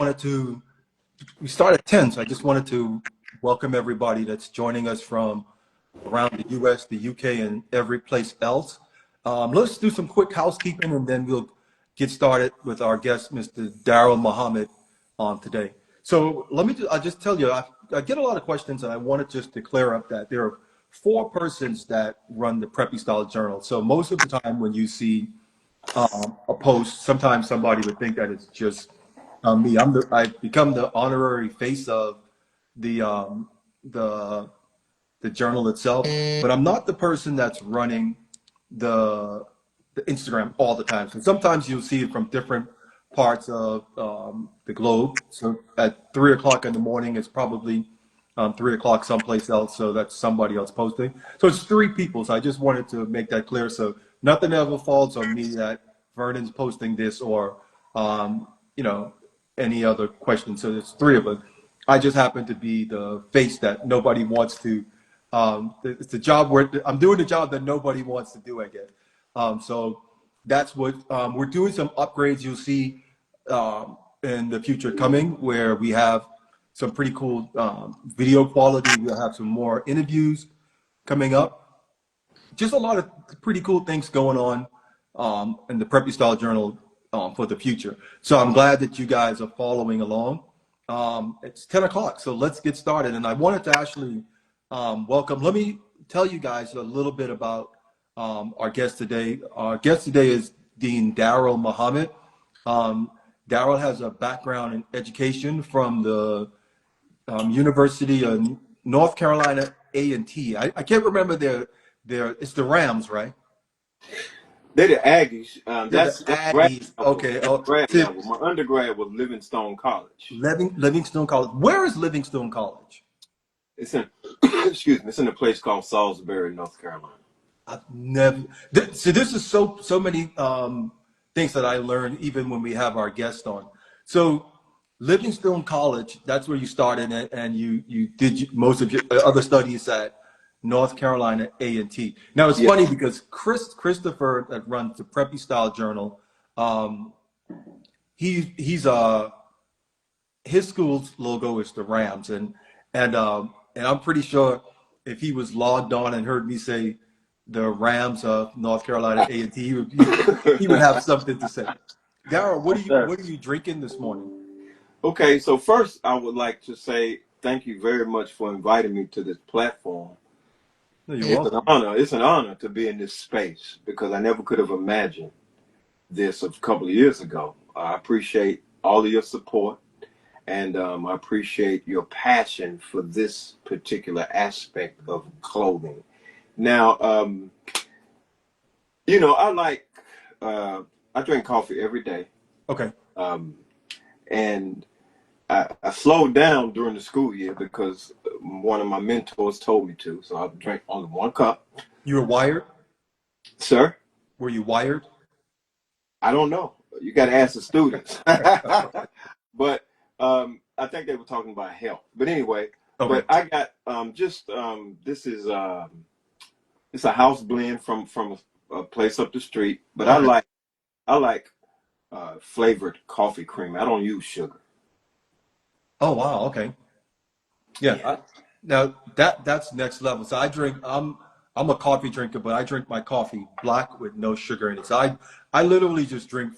wanted to, we start at 10, so I just wanted to welcome everybody that's joining us from around the US, the UK, and every place else. Let's do some quick housekeeping and then we'll get started with our guest, Mr. Darryl Muhammad, today. So I'll just tell you, I get a lot of questions and I wanted just to clear up that there are 4 persons that run the Preppy Style Journal. So most of the time when you see a post, sometimes somebody would think that it's just me. I've become the honorary face of the journal itself, but I'm not the person that's running the Instagram all the time. So sometimes you'll see it from different parts of the globe. So at 3 o'clock in the morning, it's probably 3 o'clock someplace else. So that's somebody else posting. So it's 3 people. So I just wanted to make that clear. So nothing ever falls on me that Vernon's posting this or, you know, any other question. So there's 3 of us. I just happen to be the face that nobody wants to. It's the job where I'm doing the job that nobody wants to do, I guess. So that's what we're doing. Some upgrades you'll see in the future coming, where we have some pretty cool video quality. We'll have some more interviews coming up. Just a lot of pretty cool things going on in the Preppy Style Journal for the future. So I'm glad that you guys are following along. It's 10 o'clock, so let's get started. And I wanted to actually welcome. Let me tell you guys a little bit about our guest today. Our guest today is Dean Darryl Muhammad. Darryl has a background in education from the University of North Carolina A&T. I can't remember it's the Rams, right? They're the Aggies. That's the Aggies. Okay. My undergrad was Livingstone College. Livingstone College. Where is Livingstone College? It's in, excuse me, it's in a place called Salisbury, North Carolina. I've never. So this is so many things that I learned even when we have our guest on. So Livingstone College, that's where you started, and you did most of your other studies at North Carolina A&T. Now it's funny because Christopher that runs the Preppy Style Journal, he's his school's logo is the Rams, and I'm pretty sure if he was logged on and heard me say the Rams of North Carolina A&T, he would have something to say. Darryl, what are you drinking this morning? Okay, so first I would like to say thank you very much for inviting me to this platform. It's an honor to be in this space because I never could have imagined this a couple of years ago. I appreciate all of your support, and I appreciate your passion for this particular aspect of clothing. Now, you know, I drink coffee every day. Okay. And I slowed down during the school year because one of my mentors told me to, so I drank only 1 cup. You were wired? Sir? Were you wired? I don't know. You got to ask the students. But I think they were talking about health. But anyway, okay. But I got this is it's a house blend from a place up the street. But okay. I like flavored coffee cream. I don't use sugar. Oh wow, okay. Yeah. Now that's next level. So I'm a coffee drinker, but I drink my coffee black with no sugar in it. So I literally just drink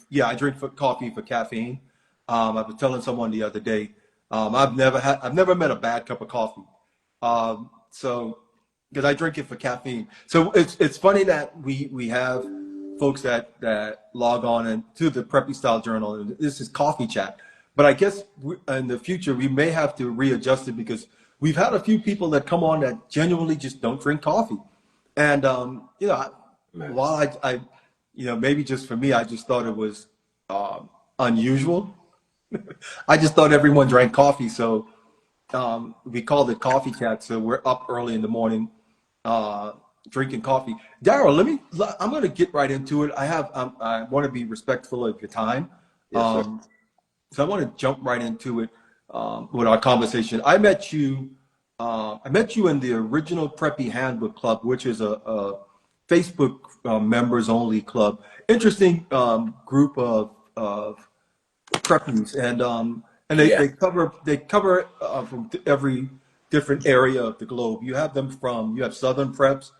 coffee for caffeine. I was telling someone the other day, I've never met a bad cup of coffee. So because I drink it for caffeine. So it's funny that we have folks that log on and to the Preppy Style Journal, and this is coffee chat. But I guess in the future, we may have to readjust it because we've had a few people that come on that genuinely just don't drink coffee. And, you know, while I you know, maybe just for me, I just thought it was unusual. I just thought everyone drank coffee. So we called it coffee chat. So we're up early in the morning drinking coffee. Darryl, I'm going to get right into it. I want to be respectful of your time. Yes, So I want to jump right into it with our conversation. I met you in the original Preppy Handbook Club, which is a Facebook members only club. Interesting group of preppies, and and Yeah. they cover from every different area of the globe. You have them from you have Southern preps,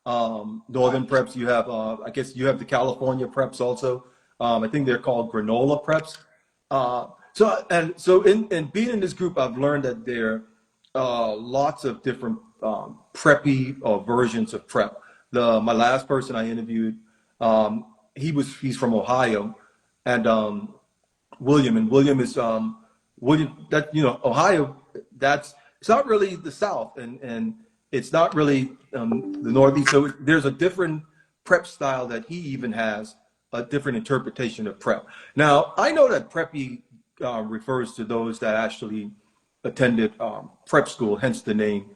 Northern preps. You have I guess you have the California preps also. I think they're called granola preps. So in being in this group, I've learned that there are lots of different preppy versions of prep. My last person I interviewed, he's from Ohio, and William is William that Ohio, that's it's not really the South, and it's not really the Northeast. So there's a different prep style that he even has a different interpretation of prep. Now I know that preppy refers to those that actually attended prep school, hence the name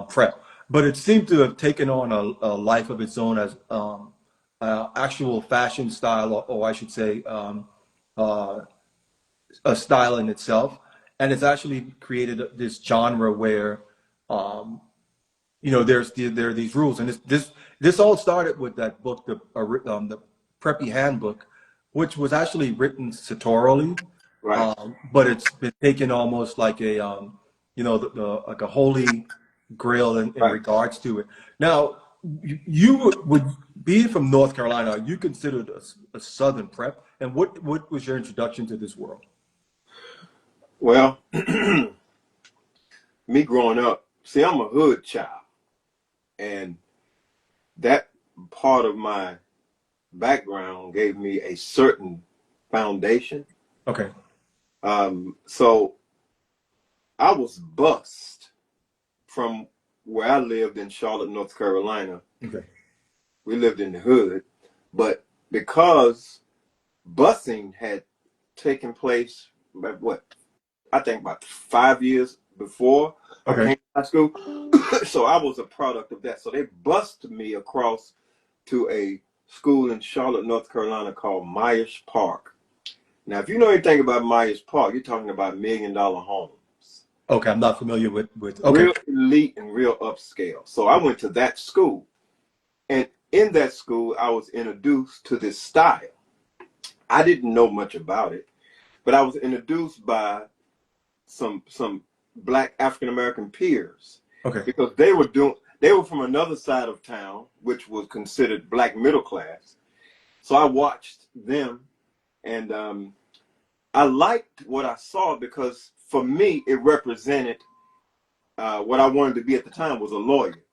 prep. But it seemed to have taken on a life of its own as actual fashion style, or I should say, uh, a style in itself, and it's actually created this genre where, there are these rules, and this all started with that book, the Preppy Handbook, which was actually written sartorially, Right. but it's been taken almost like a, like a holy grail in Right. regards to it. Now, you would be from North Carolina. Are you considered a Southern prep? And what was your introduction to this world? Well, me growing up, see, I'm a hood child, and that part of my background gave me a certain foundation. Okay. So I was bused from where I lived in Charlotte, North Carolina. Okay. We lived in the hood, but because busing had taken place, what, I think about 5 years before I Okay. came to high school. So I was a product of that. So they bused me across to a school in Charlotte, North Carolina called Myers Park. Now, if you know anything about Myers Park, you're talking about $1 million homes. Okay. I'm not familiar with okay. Real elite and real upscale. So I went to that school. And in that school, I was introduced to this style. I didn't know much about it, but I was introduced by some black African American peers, Okay. because they were from another side of town, which was considered black middle class. So I watched them, and I liked what I saw, because for me it represented what I wanted to be at the time, was a lawyer,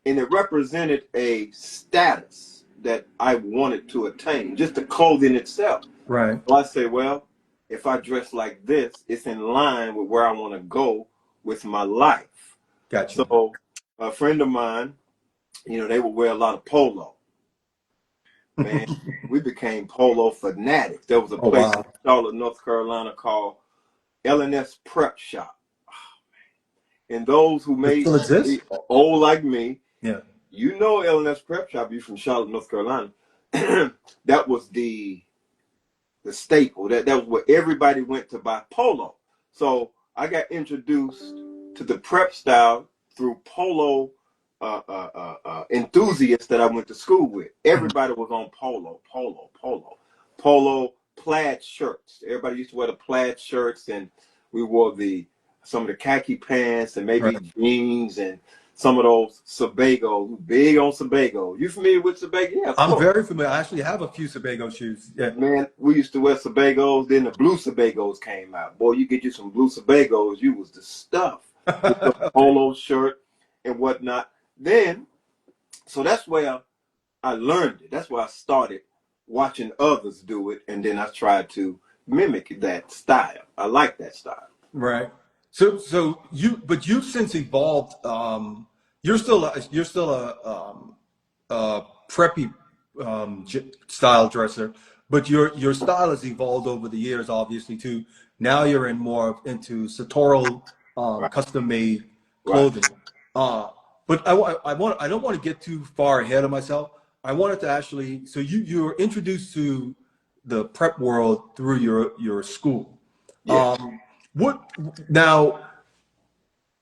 and it represented a status that I wanted to attain, just the clothing itself. Right. So I say, well, if I dress like this, it's in line with where I want to go with my life. Gotcha. So a friend of mine, they would wear a lot of polo. Man, we became polo fanatics. There was a Oh place in wow. Charlotte, North Carolina called L&S Prep Shop. And those who It may still exists? be old like me, Yeah. L&S Prep Shop, you from Charlotte, North Carolina. That was the staple. That was where everybody went to buy polo. So I got introduced to the prep style through polo enthusiasts that I went to school with. Everybody was on polo plaid shirts. Everybody used to wear the plaid shirts, and we wore some of the khaki pants and maybe Right. jeans and some of those Sebago, big on Sebago. You familiar with Sebago? Yeah, of I'm course. very familiar. I actually have a few Sebago shoes. Yeah. Man, we used to wear Sebagos. Then the blue Sebagos came out. Boy, you get you some blue Sebagos, you was the stuff. With the Okay. polo shirt and whatnot. Then, so that's where I learned it. That's where I started watching others do it, and then I tried to mimic that style. I like that style. Right. So you've since evolved. You're still a preppy style dresser, but your style has evolved over the years, obviously too. Now you're into sartorial, Right, custom made right, clothing. Uh, but I don't want to get too far ahead of myself. I wanted to actually, so you were introduced to the prep world through your school. yes. Um, what now?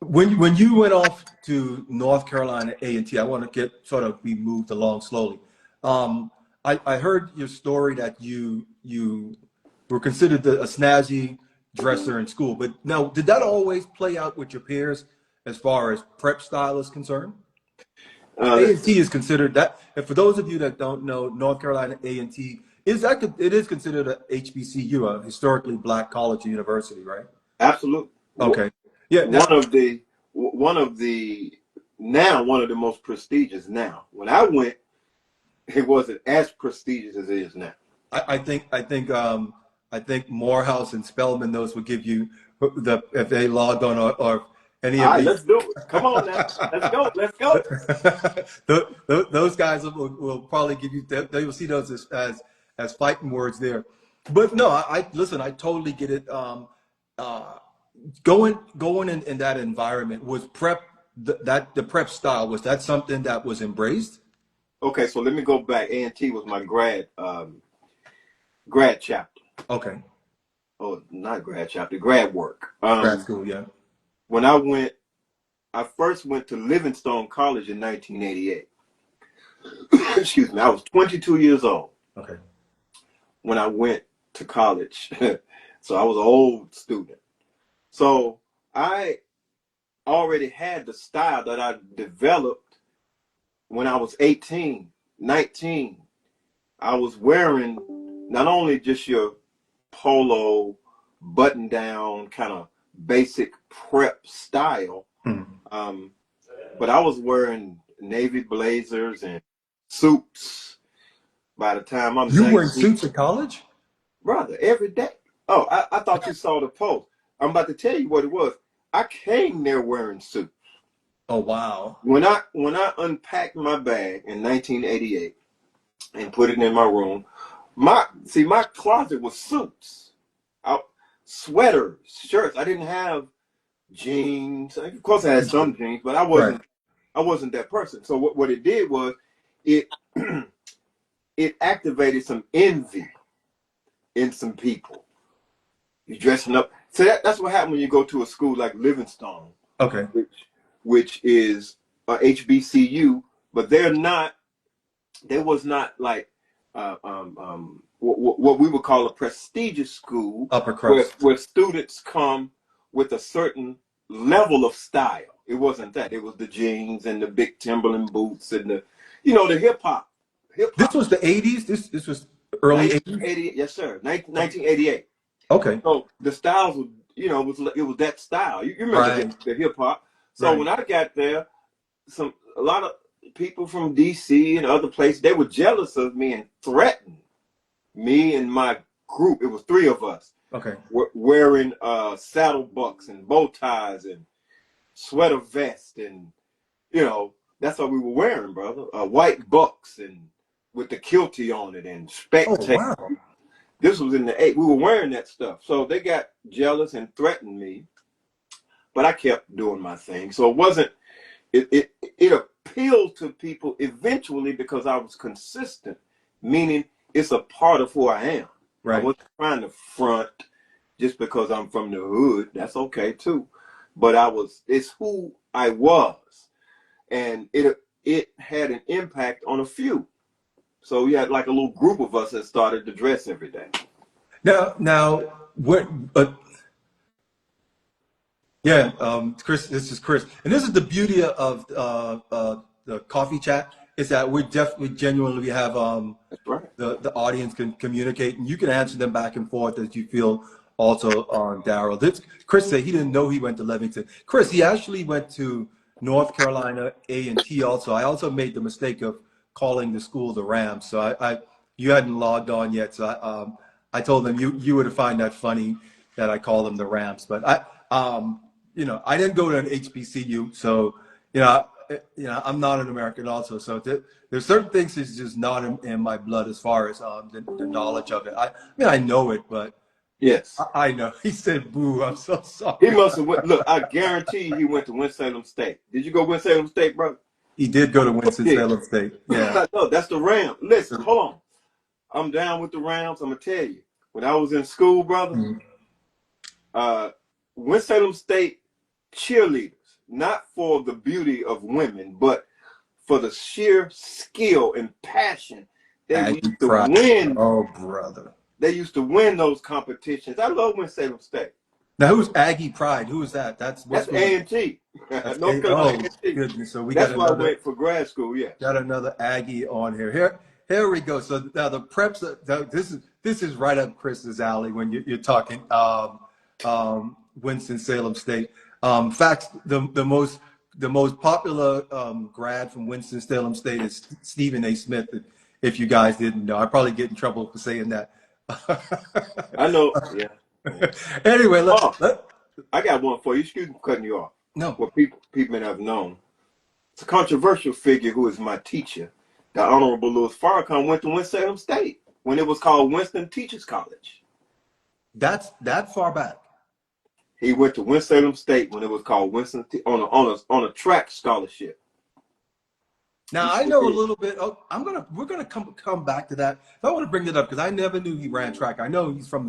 When you went off to North Carolina A&T, I want to be moved along slowly. I heard your story that you were considered a snazzy dresser in school. But now, did that always play out with your peers as far as prep style is concerned? A&T is considered that, and for those of you that don't know, North Carolina A&T it is considered a HBCU, a historically black college university, right? Absolutely. Okay. Yeah. One of the most prestigious now. When I went, it wasn't as prestigious as it is now. I think Morehouse and Spelman, those would give you if they logged on or any All of right, these. let's do it. Come on now. Let's go. Let's go. Those guys will probably give you, they will see those as fighting words there. But no, I listen, I totally get it. Going in that environment, was prep, the prep style, was that something that was embraced? Okay, so let me go back. A&T was my grad chapter. Okay. Oh, not grad chapter, grad work. Grad school, yeah. When I first went to Livingstone College in 1988. Excuse me, I was 22 years old. Okay. When I went to college. So I was an old student. So I already had the style that I developed when I was 18, 19. I was wearing not only just your polo, button down, kind of basic prep style, but I was wearing navy blazers and suits by the time I'm 19. You were in suits at college? Brother, every day. Oh, I thought you saw the post. I'm about to tell you what it was. I came there wearing suits. Oh, wow. When I unpacked my bag in 1988 and put it in my room, my closet was suits, sweaters, shirts. I didn't have jeans. Of course, I had some jeans, but I wasn't that person. So what it did was it it activated some envy in some people. You dressing up. So that's what happened when you go to a school like Livingstone. Okay. Which is a HBCU, but they was not like what we would call a prestigious school, upper crust, where students come with a certain level of style. It wasn't that. It was the jeans and the big Timberland boots and the hip hop. This was the 80s. This was early 80s. Yes, sir. 1988. Okay. So the styles were, it was that style. You remember the hip hop. So when I got there, a lot of people from DC and other places, they were jealous of me and threatened me and my group. It was 3 of us. Okay. Wearing saddle bucks and bow ties and sweater vests, and that's what we were wearing, brother. White bucks and with the kiltie on it and spectacles. Oh, wow. This was in the 80s. We were wearing that stuff. So they got jealous and threatened me, but I kept doing my thing. So it wasn't, it appealed to people eventually because I was consistent, meaning it's a part of who I am. Right. I wasn't trying to front just because I'm from the hood. That's okay too. But it's who I was. And it had an impact on a few. So we had like a little group of us that started to dress every day. Now, what? Chris, this is Chris, and this is the beauty of the coffee chat, is that we genuinely have That's right. the audience can communicate, and you can answer them back and forth as you feel. Also, Darryl, Chris said he didn't know he went to Levington. Chris, he actually went to North Carolina A&T. Also, I also made the mistake of calling the school the Rams. So you hadn't logged on yet. So I told them you would find that funny that I call them the Rams. But I didn't go to an HBCU, so I'm not an American also. So there's certain things that's just not in my blood as far as the knowledge of it. I know it, but yes, I know. He said, "Boo! I'm so sorry." He must have went. Look, I guarantee you, he went to Winston-Salem State. Did you go to Winston-Salem State, brother? He did go to Winston-Salem State. Yeah. No, that's the Rams. Listen, hold on. I'm down with the Rams. I'm gonna tell you. When I was in school, brother, Winston-Salem State cheerleaders, not for the beauty of women, but for the sheer skill and passion they used to win. Oh, brother. They used to win those competitions. I love Winston-Salem State. Now, who's Aggie Pride? Who is that? That's That's what's with the A&T, that's North Carolina oh A&T. goodness. So we got That's where I another went for grad school. Yeah. Aggie on here. Here we go. So now the preps. This is right up Chris's alley when you're talking Winston Salem State. Facts. The most popular grad from Winston Salem State is Stephen A. Smith. If you guys didn't know, I probably get in trouble for saying that. I know. Yeah. Yeah. Anyway, Oh, I got one for you. Excuse me for cutting you off. no. What people may have known. It's a controversial figure who is my teacher. The Honorable Louis Farrakhan went to Winston-Salem State when it was called Winston Teachers College. That's that far back. He went to Winston-Salem State when it was called Winston on a track scholarship. Now I know a little bit. Oh, we're gonna come back to that. I want to bring it up because I never knew he ran track. I know he's from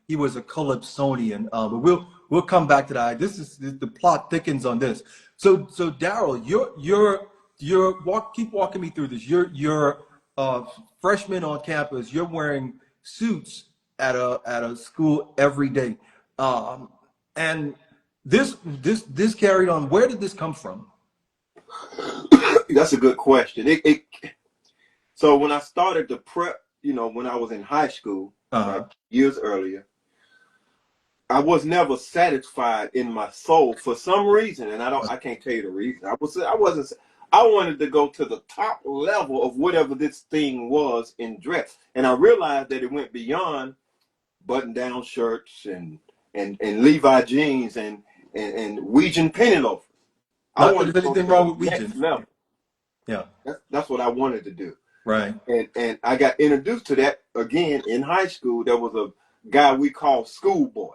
he was a Calypsonian, but we'll come back to that. This is the plot thickens on this. So Darryl, keep walking me through this. You're freshman on campus. You're wearing suits at a school every day, and this carried on. Where did this come from? That's a good question. So when I started the prep, when I was in high school, right, years earlier, I was never satisfied in my soul for some reason, and I can't tell you the reason. I wanted to go to the top level of whatever this thing was in dress, and I realized that it went beyond button-down shirts and Levi jeans and Ouija penny loafers. Not that there's anything wrong with Ouija. Level. Yeah, that's what I wanted to do. Right. And I got introduced to that again in high school. There was a guy we called Schoolboy.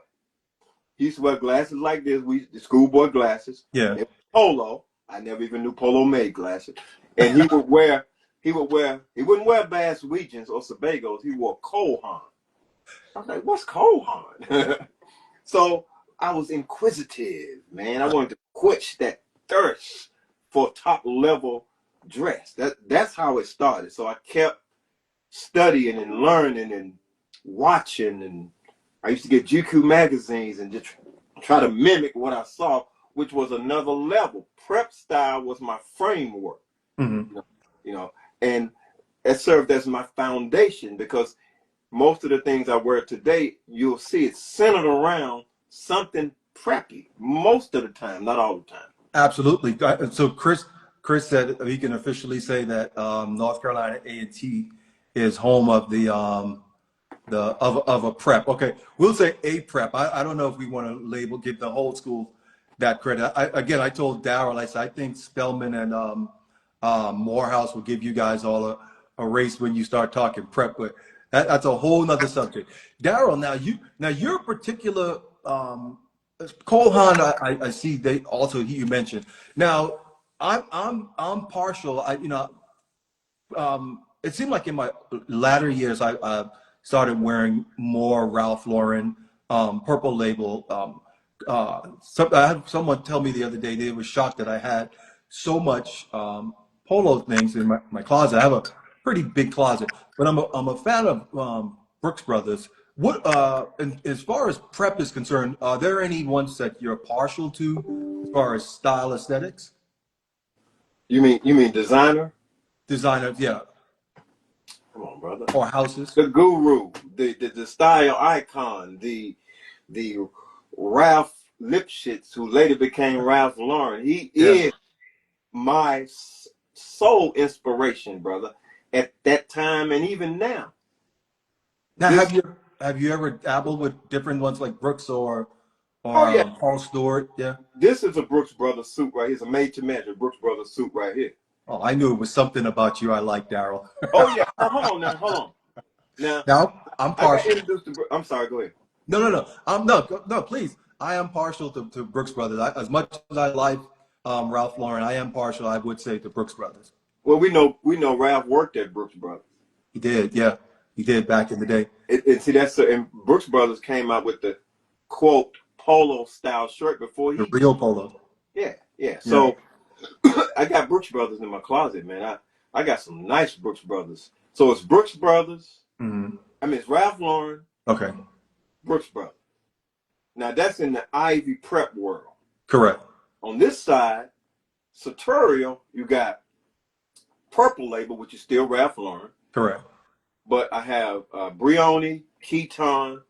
He used to wear glasses like this. The schoolboy glasses. Yeah. Polo. I never even knew Polo made glasses. And he wouldn't wear Bass Weegens or Sebagos. He wore Cohan. I was like, what's Cohan? So I was inquisitive, man. I wanted to quench that thirst for top level dress. That's how it started. So I kept studying and learning and watching, and I used to get GQ magazines and just try to mimic what I saw, which was another level. Prep style was my framework, and it served as my foundation because most of the things I wear today, you'll see it's centered around something preppy most of the time, not all the time. Absolutely. So Chris said he can officially say that North Carolina A&T is home of of a prep. Okay, we'll say a prep. I don't know if we want to give the whole school that credit. I told Darryl, I said I think Spelman and Morehouse will give you guys all a race when you start talking prep, but that's a whole nother subject. Darryl, now your particular Cohan, I see they also you mentioned. Now I'm partial. It seemed like in my latter years I started wearing more Ralph Lauren, Purple Label. I had someone tell me the other day they were shocked that I had so much polo things in my closet. I have a pretty big closet, but I'm a fan of Brooks Brothers. What and as far as prep is concerned, are there any ones that you're partial to as far as style aesthetics? You mean designer? Designers, yeah. Come on, brother. Or houses. The guru, the style icon, the Ralph Lipschitz, who later became Ralph Lauren. He is my sole inspiration, brother, at that time and even now. Now, have you ever dabbled with different ones like Brooks or Paul Stewart? Yeah. This is a Brooks Brothers suit right here. It's a made-to-measure Brooks Brothers suit right here. Oh, I knew it was something about you I like, Darryl. Oh yeah. Hold on. Now I'm partial. I got introduced to. I'm sorry. Go ahead. No. Please. I am partial to Brooks Brothers. As much as I like Ralph Lauren, I am partial. I would say to Brooks Brothers. Well, we know Ralph worked at Brooks Brothers. He did, yeah. He did back in the day. And Brooks Brothers came out with the quote polo style shirt before the real polo. Yeah. So I got Brooks Brothers in my closet, man. I got some nice Brooks Brothers. So it's Brooks Brothers. Mm-hmm. I mean, it's Ralph Lauren. Okay. Brooks Brothers. Now that's in the Ivy prep world. Correct. On this side, satorial, you got Purple Label, which is still Ralph Lauren. Correct. But I have Brioni, Keaton,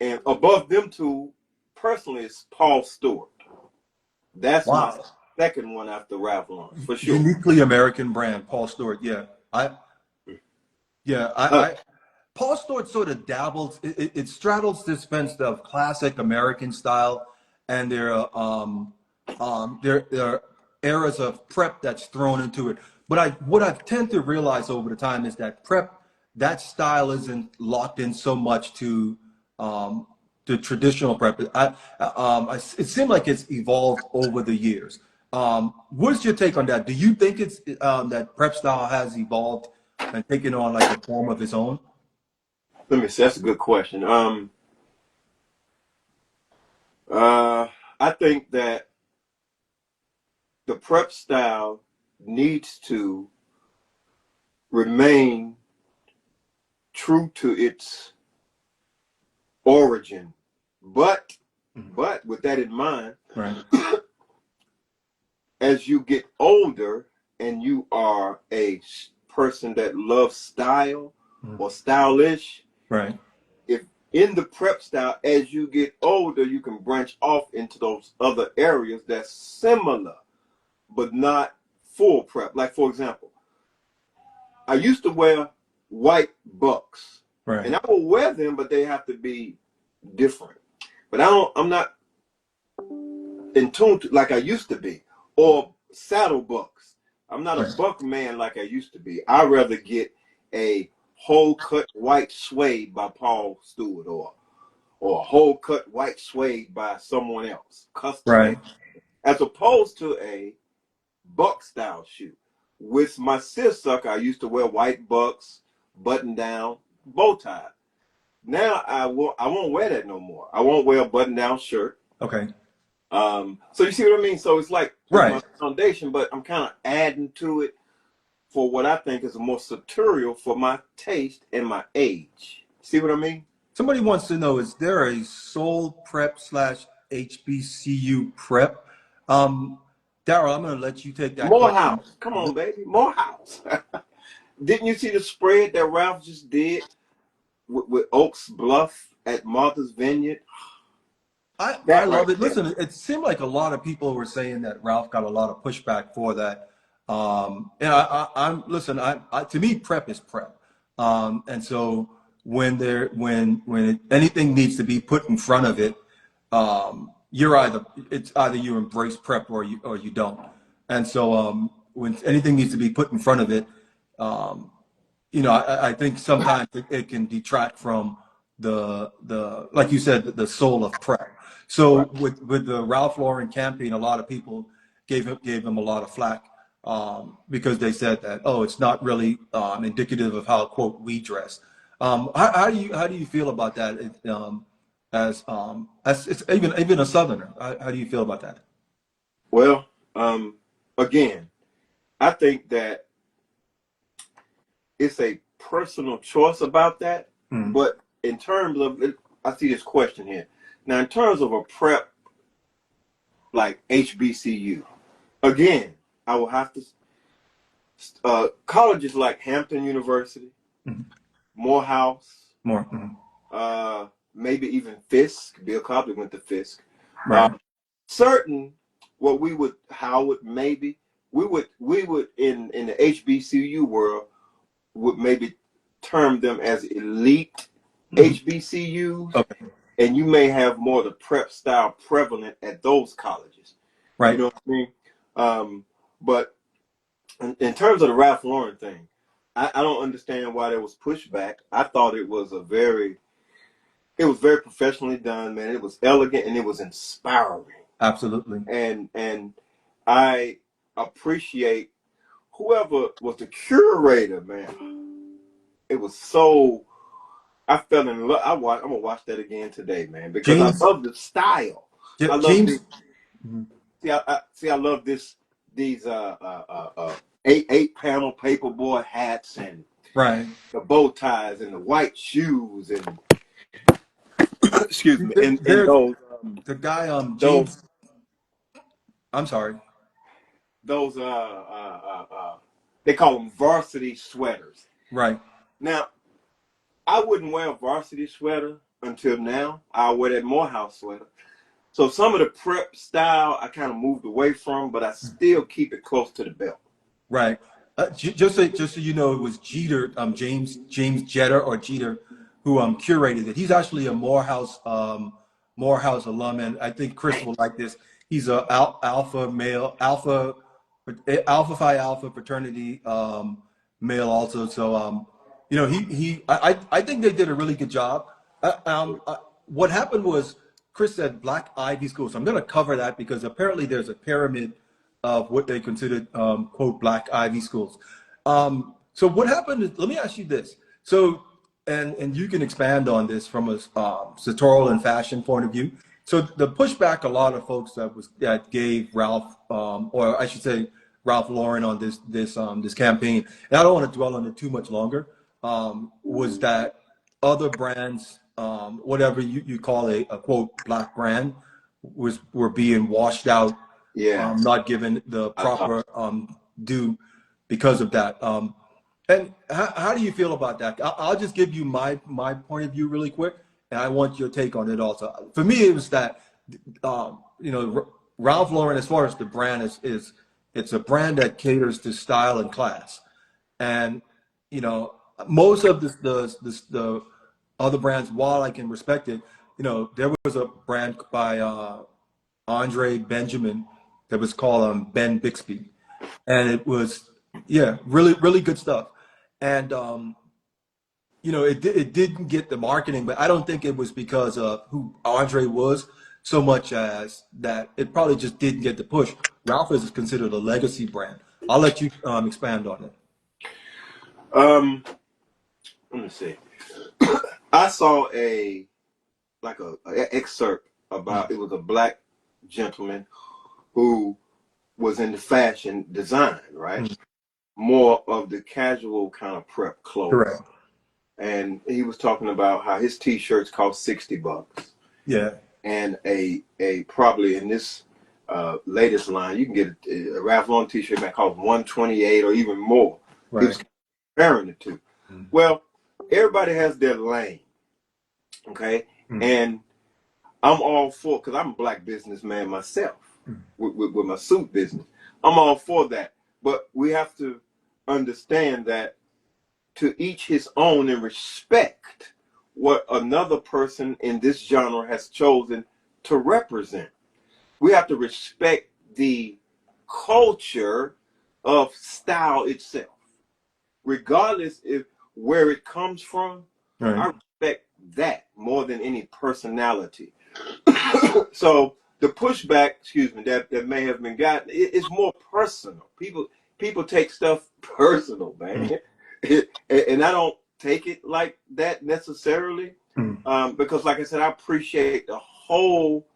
and above them two, personally, is Paul Stewart. That's my second one after Ralph Lauren, for sure. Uniquely American brand, Paul Stewart. Yeah, Paul Stewart sort of dabbles. It straddles this fence of classic American style, and there are eras of prep that's thrown into it. But what I've tend to realize over the time is that prep, that style isn't locked in so much to the traditional prep. It seemed like it's evolved over the years. What's your take on that? Do you think it's that prep style has evolved and taken on like a form of its own? Let me see. That's a good question. I think that the prep style needs to remain true to its origin, but with that in mind, right. As you get older and you are a person that loves style or stylish, right? If in the prep style, as you get older, you can branch off into those other areas that's similar, but not full prep. Like, for example, I used to wear white bucks, right? And I will wear them, but they have to be different. But I'm not in tune to, like I used to be, or saddle bucks. I'm not a buck man like I used to be. I'd rather get a whole cut white suede by Paul Stewart, or a whole cut white suede by someone else, custom made, as opposed to a buck style shoe. With my sis sucker, I used to wear white bucks, button down, bow tie. Now I won't wear that no more. I won't wear a button down shirt. Okay. So you see what I mean? So it's like my foundation, but I'm kind of adding to it for what I think is more satorial for my taste and my age. See what I mean? Somebody wants to know, is there a soul prep / HBCU prep? Darryl, I'm going to let you take that Morehouse. Come on, baby. Morehouse. Didn't you see the spread that Ralph just did with Oaks Bluff at Martha's Vineyard? I love it. Listen, it seemed like a lot of people were saying that Ralph got a lot of pushback for that. And to me, prep is prep. And so when anything needs to be put in front of it, it's either you embrace prep or you don't. And so when anything needs to be put in front of it, I think sometimes it can detract from the like you said, the soul of prep. So with the Ralph Lauren campaign, a lot of people gave him a lot of flack because they said that, oh, it's not really indicative of how, quote, we dress. How do you feel about that? As it's even a Southerner, how do you feel about that? Well, again, I think that it's a personal choice about that. But in terms of, I see this question here. Now, in terms of a prep like HBCU, again, I will have to, colleges like Hampton University, Morehouse, maybe even Fisk. Bill Copley went to Fisk. Certain, Howard, maybe, we would in the HBCU world would maybe term them as elite HBCUs. Okay. And you may have more of the prep style prevalent at those colleges. Right. You know what I mean? But in terms of the Ralph Lauren thing, I don't understand why there was pushback. I thought it was very professionally done, man. It was elegant and it was inspiring. Absolutely. And I appreciate whoever was the curator, man. It was so, I fell in love. I'm gonna watch that again today, man, because I love the style. I love James. I love these 8-panel paperboard hats and the bow ties and the white shoes and excuse me, in There's those the guy those James. I'm sorry. those they call them varsity sweaters. Right. Now, I wouldn't wear a varsity sweater until now. I wear that Morehouse sweater. So some of the prep style I kind of moved away from, but I still keep it close to the belt. Right. Just so you know, it was Jeter, James Jeter or Jeter, who curated it. He's actually a Morehouse alum, and I think Chris will like this. He's a alpha male, alpha phi alpha fraternity male also. So I think they did a really good job. What happened was Chris said Black Ivy School, so I'm going to cover that because apparently there's a pyramid of what they considered, quote, Black Ivy schools. So what happened is, let me ask you this. So, and you can expand on this from a satorial and fashion point of view. So the pushback a lot of folks that gave Ralph, or I should say Ralph Lauren on this campaign, and I don't want to dwell on it too much longer, was that other brands, whatever you call a quote Black brand, were being washed out, Yeah. not given the proper due because of that. And how do you feel about that? I'll just give you my point of view really quick, and I want your take on it also. For me, it was that Ralph Lauren, as far as the brand is it's a brand that caters to style and class, and most of the other brands, while I can respect it, there was a brand by Andre Benjamin that was called Ben Bixby, and it was really really good stuff. And it didn't get the marketing, but I don't think it was because of who Andre was so much as that it probably just didn't get the push. Ralph is considered a legacy brand. I'll let you expand on it. Let me see. I saw a excerpt about it was a Black gentleman who was into fashion design, right? More of the casual kind of prep clothes. Correct. And he was talking about how his t-shirts cost $60. Yeah. And a probably in this latest line, you can get a Ralph Lauren t-shirt that costs $128 or even more. Right. He was comparing the two. Well, everybody has their lane, okay? And I'm all for, because I'm a Black businessman myself with my suit business. I'm all for that. But we have to understand that to each his own and respect what another person in this genre has chosen to represent. We have to respect the culture of style itself, regardless of where it comes from. Right. I respect that more than any personality. So the pushback, that may have been gotten, it's more personal. People take stuff personal, man. And I don't take it like that necessarily, because like I said, I appreciate the whole,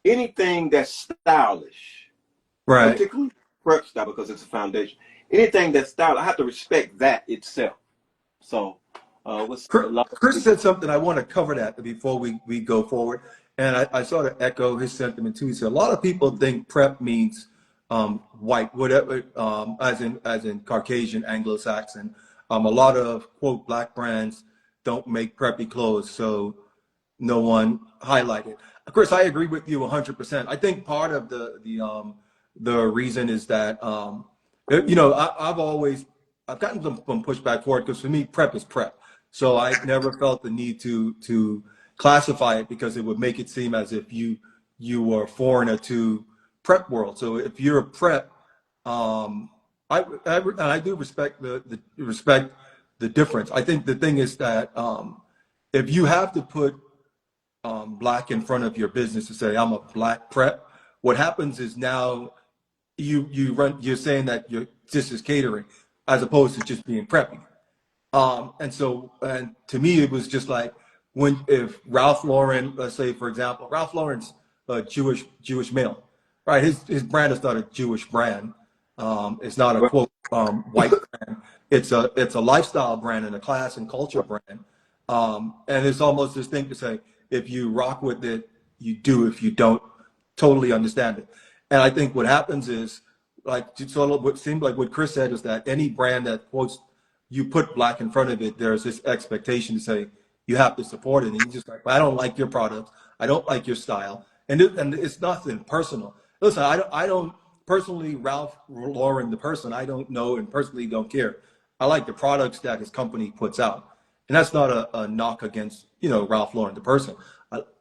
anything that's stylish, Right. particularly prep style, because it's a foundation. Anything that's stylish, I have to respect that itself. So Chris said something, I want to cover that before we go forward. And I sort of echo his sentiment too. He said a lot of people think prep means white, whatever, as in Caucasian, Anglo-Saxon. A lot of quote Black brands don't make preppy clothes, so no one highlighted. Chris, I agree with you 100%. I think part of the reason is that I've gotten some pushback for it because for me prep is prep. So I never felt the need to classify it because it would make it seem as if you were a foreigner to prep world. So if you're a prep, I do respect the difference. I think the thing is that if you have to put Black in front of your business to say I'm a Black prep, what happens is now you're saying that this is catering as opposed to just being prepping. And to me, it was just like if Ralph Lauren, let's say, for example, Ralph Lauren's a Jewish male, right? His brand is not a Jewish brand. It's not a quote white brand. It's a lifestyle brand and a class and culture brand. And it's almost this thing to say, If you rock with it, you do. If you don't, totally understand it. And I think what happens is, like, so what seemed like what Chris said is that any brand that quotes, you put black in front of it, there's this expectation to say you have to support it. And you're just like, well, I don't like your product. I don't like your style. And it's nothing personal. Listen, I don't personally, Ralph Lauren, the person, I don't know and personally don't care. I like the products that his company puts out. And that's not a knock against, Ralph Lauren, the person.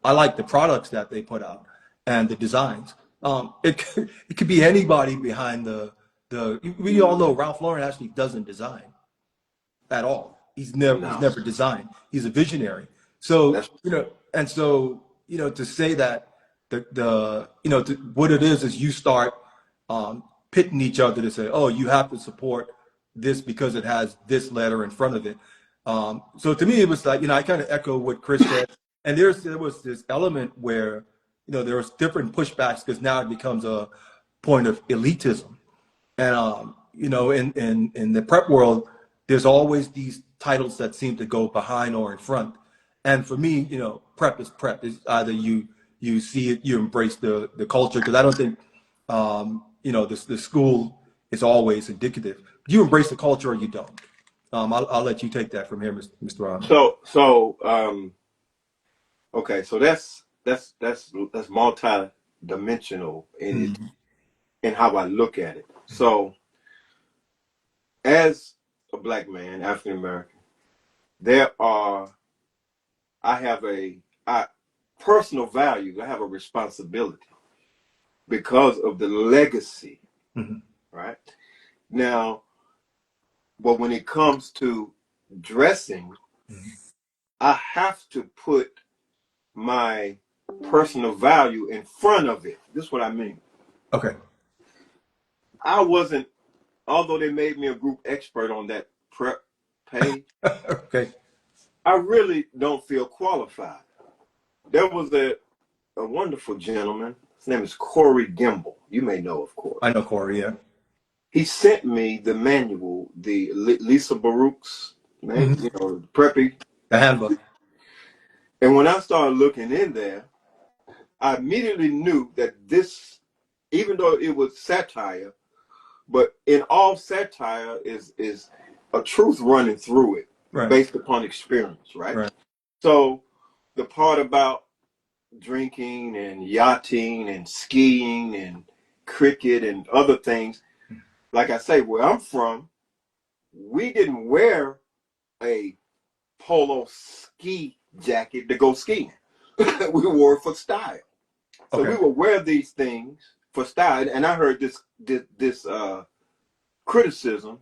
I like the products that they put out and the designs. It could be anybody behind we all know Ralph Lauren actually doesn't design at all. He's never designed. He's a visionary. So, to say that what it is you start pitting each other to say, oh, you have to support this because it has this letter in front of it. So to me, it was like, I kind of echo what Chris said. And there was this element where, there was different pushbacks because now it becomes a point of elitism. And, in the prep world, there's always these titles that seem to go behind or in front. And for me, prep is prep. It's either you see it, you embrace the culture, because I don't think, the school is always indicative. You embrace the culture or you don't. I'll let you take that from here, Mr. Ron. Okay, so that's multi-dimensional in how I look at it. So, as a black man, African American, I have a personal value. I have a responsibility because of the legacy, right? Now, but when it comes to dressing, I have to put my personal value in front of it. This is what I mean. Okay. I wasn't, although they made me a group expert on that prep page, okay, I really don't feel qualified. There was a wonderful gentleman. His name is Corey Gimble. You may know, of course. I know Corey, yeah. He sent me the manual, the Lisa Baruch's manual, Preppy. The handbook. And when I started looking in there, I immediately knew that this, even though it was satire, but in all satire is a truth running through it, based upon experience, right? So the part about drinking and yachting and skiing and cricket and other things, like I say, where I'm from, we didn't wear a polo ski jacket to go skiing. We wore it for style. So we would wear these things for style. And I heard this criticism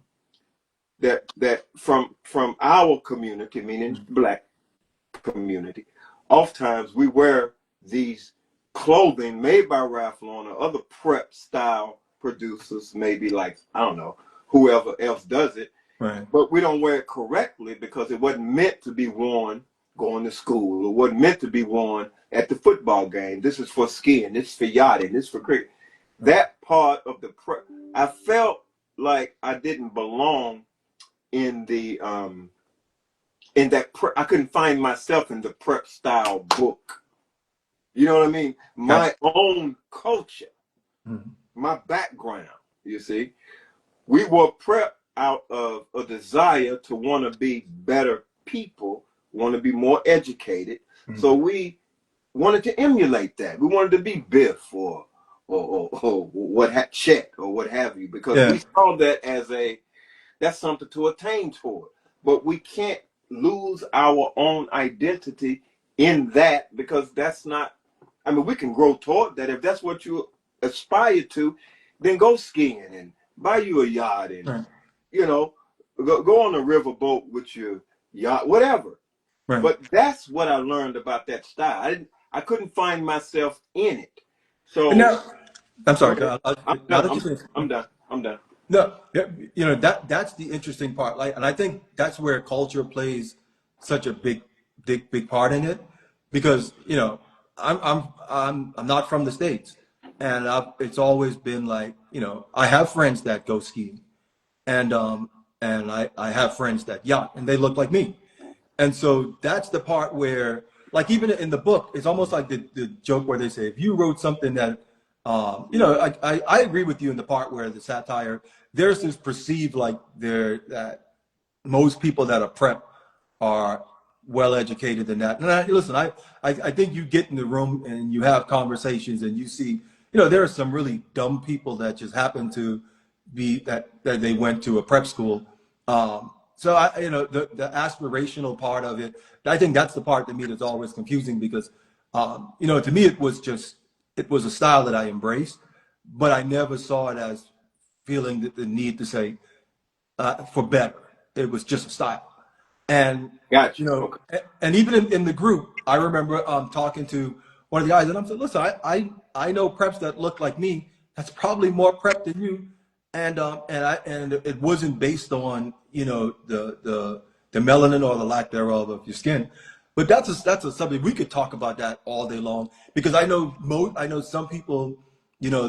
that from our community, meaning black community, oftentimes we wear these clothing made by Ralph Lauren or other prep style producers, maybe like, I don't know, whoever else does it. Right. But we don't wear it correctly because it wasn't meant to be worn going to school. It wasn't meant to be worn at the football game. This is for skiing. This is for yachting. This is for cricket. That part of the prep, I felt like I didn't belong in the in that prep. I couldn't find myself in the prep style book. You know what I mean? My own culture, my background. You see, we were prep out of a desire to want to be better people, want to be more educated. So we wanted to emulate that. We wanted to be Biff or Chet or what have you, because we saw that as that's something to attain toward. But we can't lose our own identity in that, because that's not, I mean, we can grow toward that. If that's what you aspire to, then go skiing and buy you a yacht and, go on a riverboat with your yacht, whatever. Right. But that's what I learned about that style. I couldn't find myself in it. So now, I'm sorry. I'm done. No, that's the interesting part. Like, and I think that's where culture plays such a big part in it, because I'm not from the States, and it's always been like, I have friends that go skiing, and I have friends that yacht, and they look like me. And so that's the part where like even in the book, it's almost like the joke where they say, if you wrote something that, I agree with you in the part where the satire, there's this perceived like that most people that are prep are well educated in that. And listen, I think you get in the room and you have conversations and you see, there are some really dumb people that just happen to be that they went to a prep school. So the aspirational part of it, I think that's the part to me that's always confusing because, to me it was a style that I embraced, but I never saw it as feeling the need to say for better. It was just a style. And, Gotcha. Okay. and even in the group, I remember talking to one of the guys and I'm saying, listen, I know preps that look like me. That's probably more prep than you. And it wasn't based on, the melanin or the lack thereof of your skin. But that's a subject we could talk about that all day long because I know some people, they'll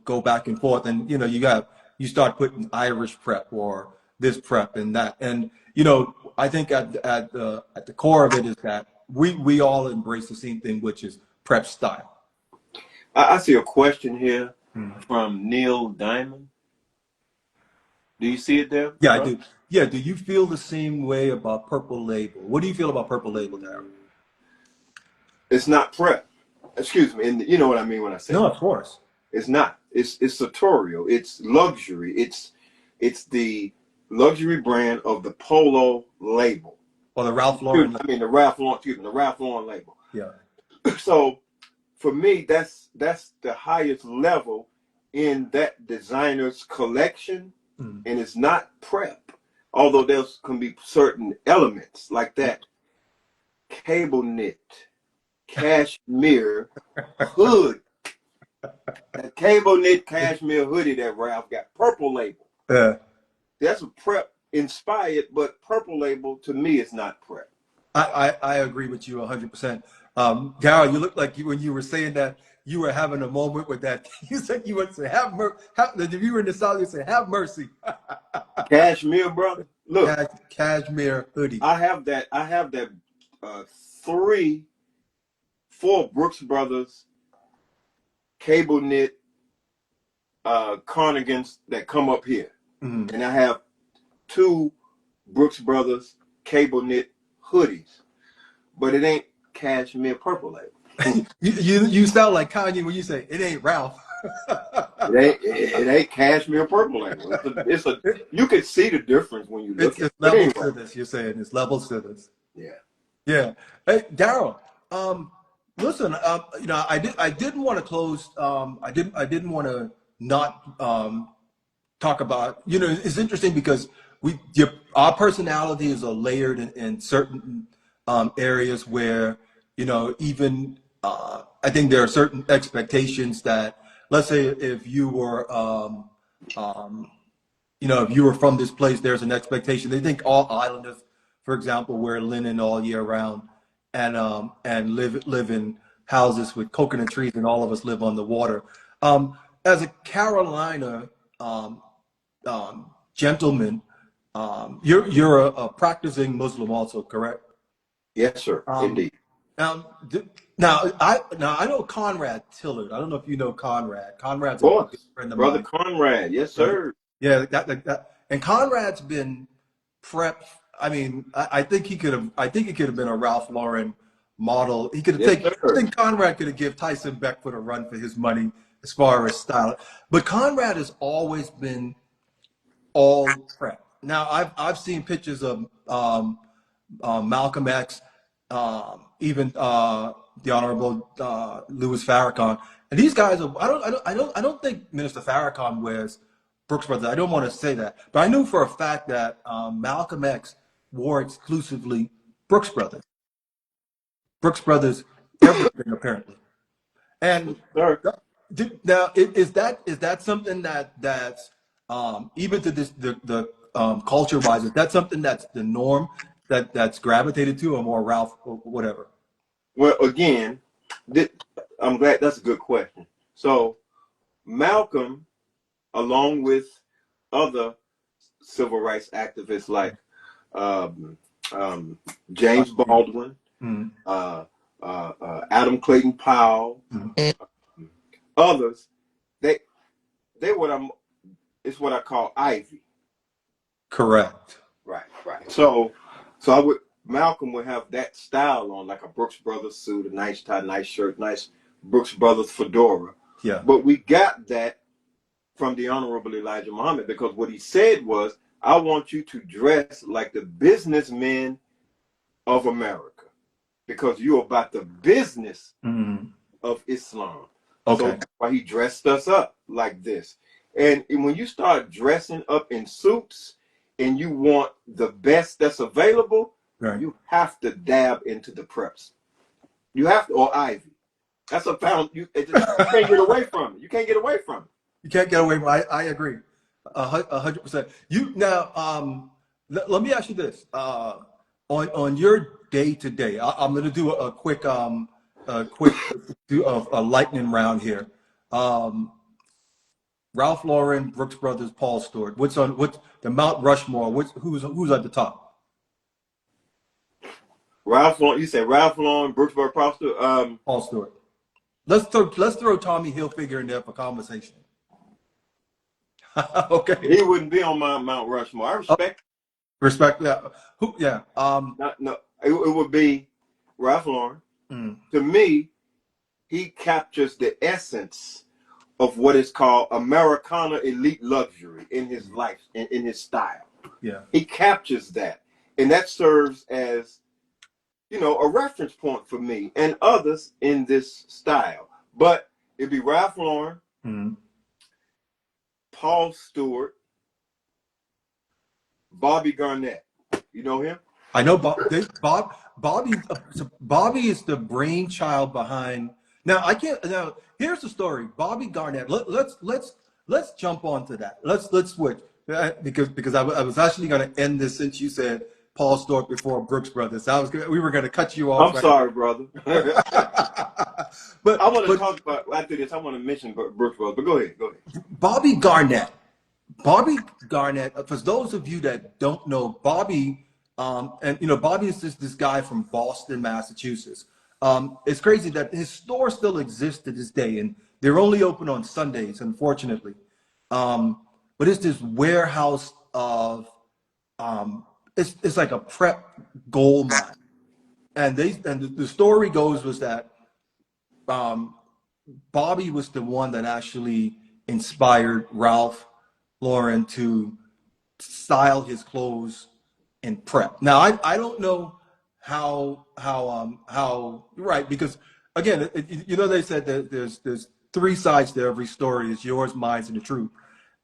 go back and forth and you start putting Irish prep or this prep and that. And I think at the core of it is that we all embrace the same thing, which is prep style. I see a question here from Neil Diamond. Do you see it there? Yeah, I do. Yeah, do you feel the same way about Purple Label? What do you feel about Purple Label, Darryl? It's not prep. Excuse me. And you know what I mean when I say No, that. of course. It's not. It's satorial. It's luxury. It's the luxury brand of the Polo label. Or the Ralph Lauren. The Ralph Lauren. Excuse me, the Ralph Lauren label. Yeah. So for me, that's the highest level in that designer's collection, and it's not prep. Although there can be certain elements like that cable knit, cashmere hood. That cable knit cashmere hoodie that Ralph got, Purple Label. Yeah. That's a prep inspired, but Purple Label to me is not prep. I agree with you 100%. Darryl, you look like when you were saying that you were having a moment with that. You said you would say, if you were in the South, you say, have mercy. Cashmere, brother. Look. Cashmere hoodie. I have that 4 Brooks Brothers cable knit cardigans that come up here. And I have 2 Brooks Brothers cable knit hoodies. But it ain't cashmere Purple Label. you sound like Kanye when you say it ain't Ralph. it ain't cashmere Purple Label. You can see the difference when you look at it. It's levels to this, you're saying. It's levels to this. Yeah. Yeah. Hey, Darryl, listen, I didn't want to close, I didn't want to not talk about, it's interesting because our personalities are layered in certain areas where, even I think there are certain expectations that, let's say if you were, if you were from this place, there's an expectation. They think all islanders, for example, wear linen all year round and live in houses with coconut trees, and all of us live on the water. As a Carolina gentleman, you're a practicing Muslim also, correct? Yes, sir. Indeed. Now I know Conrad Tillard. I don't know if you know Conrad. Conrad's a good friend of Brother mine. Conrad, yes, sir. Yeah, that. And Conrad's been prepped. I mean, I think he could have. I think he could have been a Ralph Lauren model. He could have taken. I think Conrad could have given Tyson Beckford a run for his money as far as style. But Conrad has always been all prep. Now I've seen pictures of Malcolm X, even the Honorable Louis Farrakhan, and these guys are. I don't think Minister Farrakhan wears Brooks Brothers. I don't want to say that, but I knew for a fact that Malcolm X wore exclusively Brooks Brothers. Brooks Brothers, everything apparently. And now is that something that's even to this the culture wise, is that something that's the norm that's gravitated to, or more Ralph or whatever? Well, again, I'm glad that's a good question. So Malcolm, along with other civil rights activists like James Baldwin, Mm. Adam Clayton Powell, Mm. others. They it's what I call Ivy. Correct. Right. So Malcolm would have that style on, like a Brooks Brothers suit, a nice tie, nice shirt, nice Brooks Brothers fedora. Yeah. But we got that from the Honorable Elijah Muhammad, because what he said was, I want you to dress like the businessmen of America, because you're about the business of Islam. Okay. So that's why he dressed us up like this. And when you start dressing up in suits and you want the best that's available, right. You have to dab into the preps. You have to, or Ivy. That's a found. You can't get away from it. You can't get away from it. You can't get away from it. I agree. 100%. You now, let me ask you this. On your day to day, I'm going to do a quick a lightning round here. Ralph Lauren, Brooks Brothers, Paul Stewart. What's the Mount Rushmore? Who's at the top? Ralph Lauren. You said Ralph Lauren, Brooks Brothers, Paul Stewart. Paul Stewart. Let's throw Tommy Hilfiger in there for conversation. Okay. He wouldn't be on my Mount Rushmore. I respect. Respect that. Yeah. No. It would be Ralph Lauren. To me, he captures the essence of what is called Americana elite luxury in his life, in his style. Yeah. He captures that. And that serves as, a reference point for me and others in this style. But it'd be Ralph Lauren, Paul Stewart, Bobby Garnett. You know him? I know Bobby is the brainchild behind. Now I can't. Now here's the story. Bobby Garnett. Let's jump onto that. Let's switch because I was actually going to end this since you said Paul Stewart before Brooks Brothers. We were going to cut you off. I'm sorry, brother. but I want to talk about after this. I want to mention Brooks Brothers. But go ahead. Bobby Garnett. For those of you that don't know, Bobby. Bobby is just this guy from Boston, Massachusetts. It's crazy that his store still exists to this day, and they're only open on Sundays, unfortunately. But it's this warehouse of, it's like a prep gold mine, and the story goes was that Bobby was the one that actually inspired Ralph Lauren to style his clothes in prep. Now I don't know how right, because again they said that there's three sides to every story. It's yours, mine, and the truth.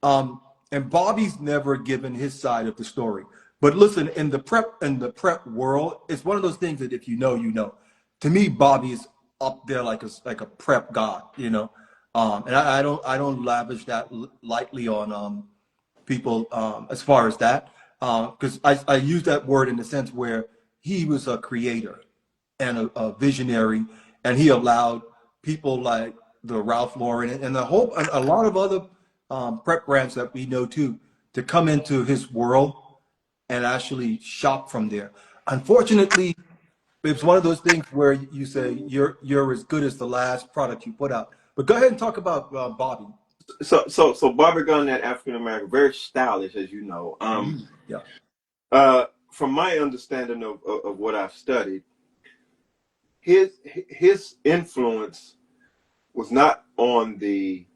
And Bobby's never given his side of the story. But listen, in the prep world, it's one of those things that if you know, you know. To me, Bobby is up there like a prep god, and I don't lavish that lightly on people as far as that. Because I use that word in the sense where he was a creator and a visionary, and he allowed people like the Ralph Lauren and a lot of other prep brands that we know too to come into his world and actually shop from there. Unfortunately, it's one of those things where you say you're as good as the last product you put out. But go ahead and talk about Bobby. So Bobby Garnett, African American, very stylish, as you know. Yeah. From my understanding of what I've studied, his influence was not on the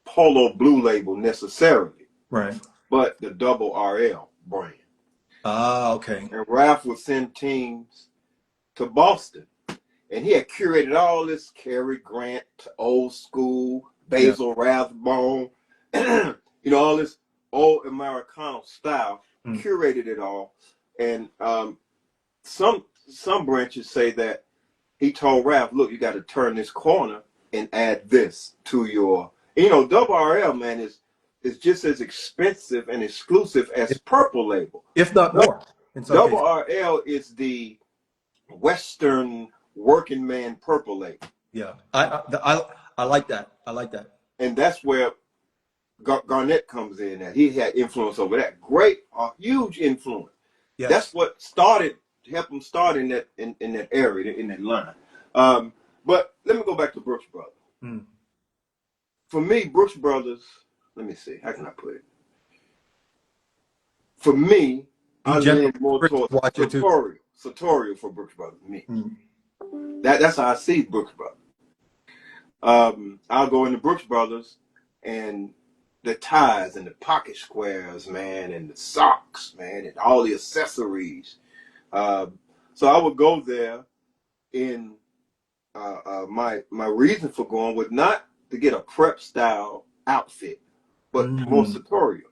Polo Blue label necessarily, right? But the double RL brand. Ah, okay. And Ralph would send teams to Boston, and he had curated all this Cary Grant, old school, Basil Rathbone, all this old Americana style, curated it all. And some branches say that he told Ralph, look, you got to turn this corner and add this to your, double RL, man, is just as expensive and exclusive as Purple Label. If not more. Double RL is the Western working man Purple Label. Yeah, I like that. I like that. And that's where Garnett comes in. That he had influence over that. Great, huge influence. That's Yes. what helped them start in that area, in that line. But let me go back to Brooks Brothers. Mm. For me, Brooks Brothers, let me see, how can I put it? For me, Be I gentle. lean more Chris, towards watch it too. satorial for Brooks Brothers. Me, Mm. that's how I see Brooks Brothers. I'll go into Brooks Brothers and the ties and the pocket squares, man, and the socks, man, and all the accessories. So I would go there in my reason for going was not to get a prep style outfit, but more Mm. sartorial.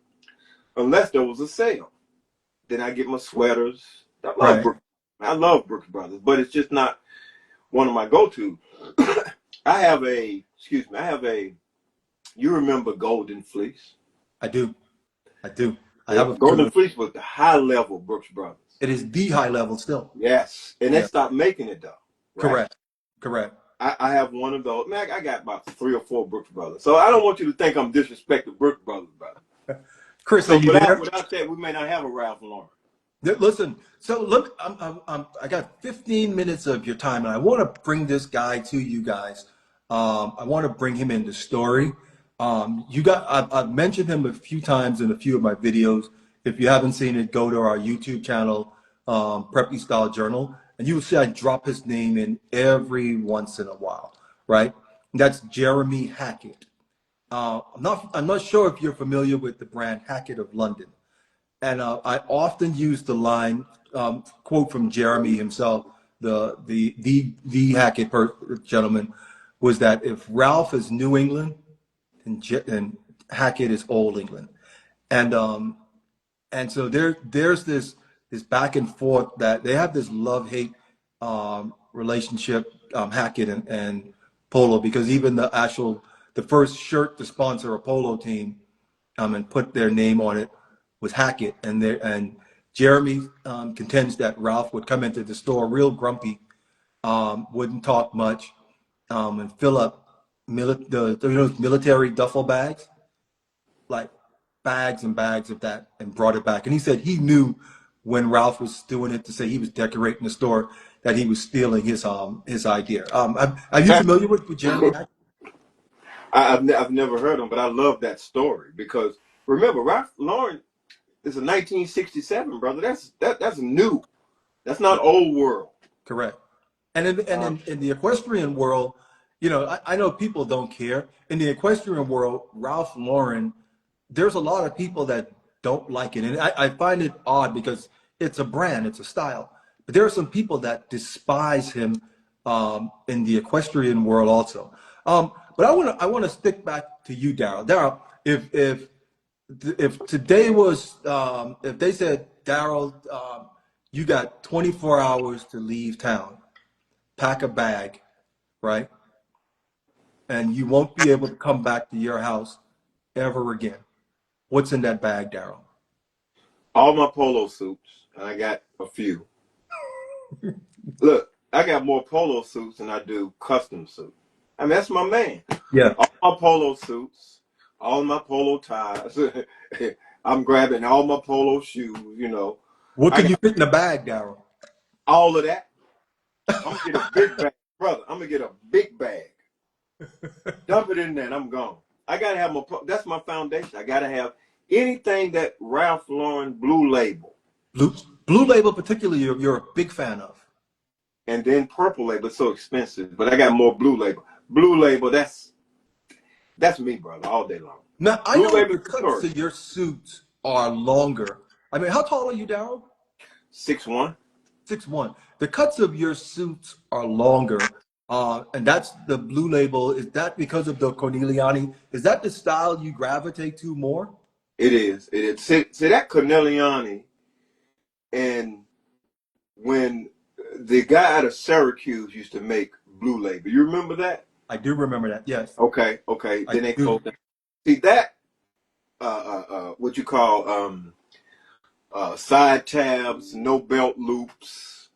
Unless there was a sale, then I get my sweaters. Right. I love Brooks Brothers, but it's just not one of my go-to. I have a, excuse me, I have a. You remember Golden Fleece? I do. I do. I Yeah, have a few. Golden Fleece was the high level Brooks Brothers. It is the high level still. Yes, and they Yeah. stopped making it though, right? Correct. Correct. I have one of those. Man, I got about 3 or 4 Brooks Brothers. So I don't want you to think I'm disrespecting Brooks Brothers, brother. Chris, are So you there? without that, we may not have a Ralph Lauren. Listen, so look, I got 15 minutes of your time, and I want to bring this guy to you guys. I want to bring him in the story. I've mentioned him a few times in a few of my videos. If you haven't seen it, go to our YouTube channel, Preppy Style Journal, and you will see I drop his name in every once in a while, right? That's Jeremy Hackett. I'm not sure if you're familiar with the brand Hackett of London. And I often use the line, quote from Jeremy himself, the Hackett gentleman, was that if Ralph is New England and Hackett is Old England, and so there's this back and forth that they have this love hate relationship, Hackett and Polo, because even the first shirt to sponsor a polo team and put their name on it was Hackett, and Jeremy contends that Ralph would come into the store real grumpy, wouldn't talk much, and fill up military duffel bags, like bags and bags of that, and brought it back. And he said he knew when Ralph was doing it to say he was decorating the store that he was stealing his idea. Are you familiar with Jeremy Hackett? I've never heard him, but I love that story because remember, Ralph Lauren is a 1967, brother. That's new. That's not old world. Correct. And in the equestrian world, I know people don't care. In the equestrian world, Ralph Lauren, there's a lot of people that don't like it. And I find it odd because it's a brand, it's a style. But there are some people that despise him in the equestrian world also. But I want to stick back to you, Darryl. Darryl, if today was if they said, Darryl, you got 24 hours to leave town, pack a bag, right? And you won't be able to come back to your house ever again. What's in that bag, Darryl? All my polo suits, and I got a few. Look, I got more polo suits than I do custom suits. I mean, that's my man. Yeah. All my polo suits, all my polo ties. I'm grabbing all my polo shoes, What I can got you fit in the bag, Darryl? all of that. I'm gonna get a big bag, brother. I'm gonna get a big bag. Dump it in there and I'm gone. I gotta have that's my foundation. I gotta have anything that Ralph Lauren Blue Label. Blue, Blue Label, particularly, you're a big fan of. And then Purple Label, it's so expensive. But I got more Blue Label. Blue Label, that's me, brother, all day long. Now, I Blue know Label the cuts of your suits are longer. I mean, how tall are you, Darryl? 6'1". 6'1". The cuts of your suits are longer, and that's the Blue Label. Is that because of the Corneliani? Is that the style you gravitate to more? It is. It is. See that Corneliani, and when the guy out of Syracuse used to make Blue Label, you remember that? I do remember that. Yes, Okay. I Then they do. closed down. See that? What you call side tabs, no belt loops.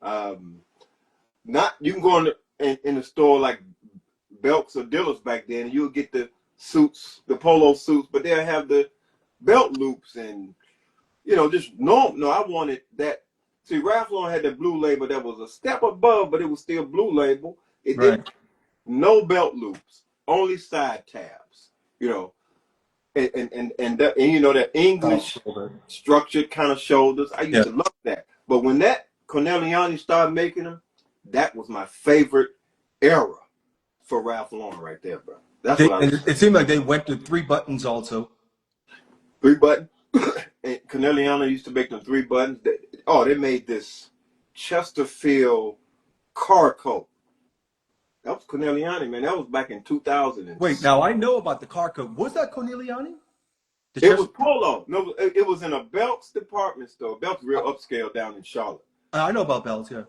Not you can go in the store like Belks or Dillard's back then, and you'll get the suits, the polo suits, but they'll have the belt loops and you know, just normal. No, I wanted that. See, Ralph Lauren had that blue label that was a step above, but it was still blue label. It didn't, no belt loops, only side tabs, you know, and you know, that English structured kind of shoulders. I used to love that. But when that Corneliani started making them, that was my favorite era for Ralph Lauren right there, bro. That's what it seemed like they went to 3 buttons also. 3 button. And Corneliano used to make them 3 buttons. They made this Chesterfield car coat. That was Corneliani, man. That was back in 2000. Wait, now I know about the car coat. Was that Corneliani? It was Polo. No, it was in a Belts department store. Belts real upscale down in Charlotte. I know about Belts, yeah.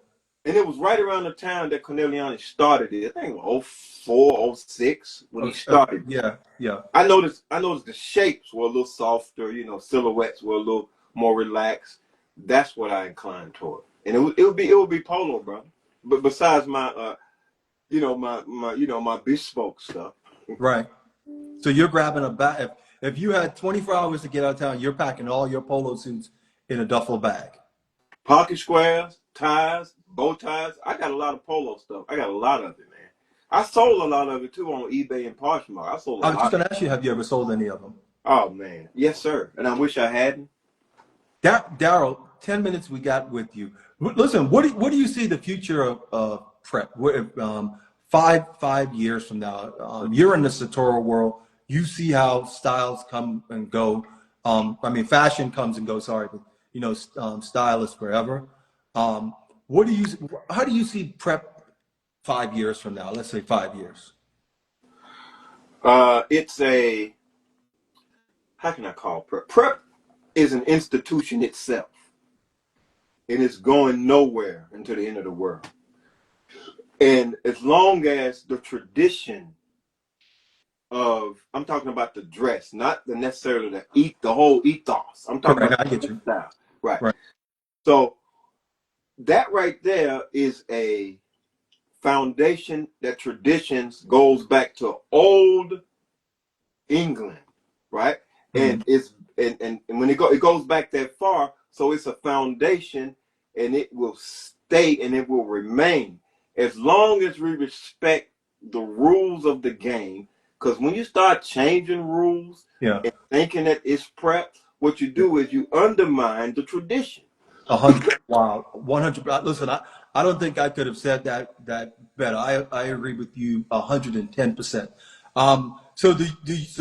And it was right around the time that Corneliani started it. I think it was 04, 06 when he started. Yeah. I noticed the shapes were a little softer, you know, silhouettes were a little more relaxed. That's what I inclined toward. And it would be Polo, bro. But besides my my bespoke stuff. Right. So you're grabbing a bag. If you had 24 hours to get out of town, you're packing all your polo suits in a duffel bag. Pocket squares, ties, bow ties. I got a lot of polo stuff. I got a lot of it, man. I sold a lot of it too on eBay and Poshmark. I was just going to ask you, have you ever sold any of them? Oh man, yes sir. And I wish I hadn't. Darryl, 10 minutes we got with you. Listen, what do you see the future of prep? Five years from now, you're in the sartorial world. You see how styles come and go. Fashion comes and goes. Sorry, but you know, style is forever. How do you see prep 5 years from now? Let's say 5 years. It's a, how can I call prep? Prep is an institution itself. And it's going nowhere until the end of the world. And as long as the tradition of, I'm talking about the dress, not the necessarily the whole ethos. I'm talking about the style. Right. So that right there is a foundation that traditions goes back to old England, right? Mm-hmm. And when it goes back that far, so it's a foundation, and it will stay and it will remain as long as we respect the rules of the game. Because when you start changing rules and thinking that it's prep, what you do is you undermine the tradition. 100. Wow, 100. Listen, I don't think I could have said that better. I agree with you 110%. So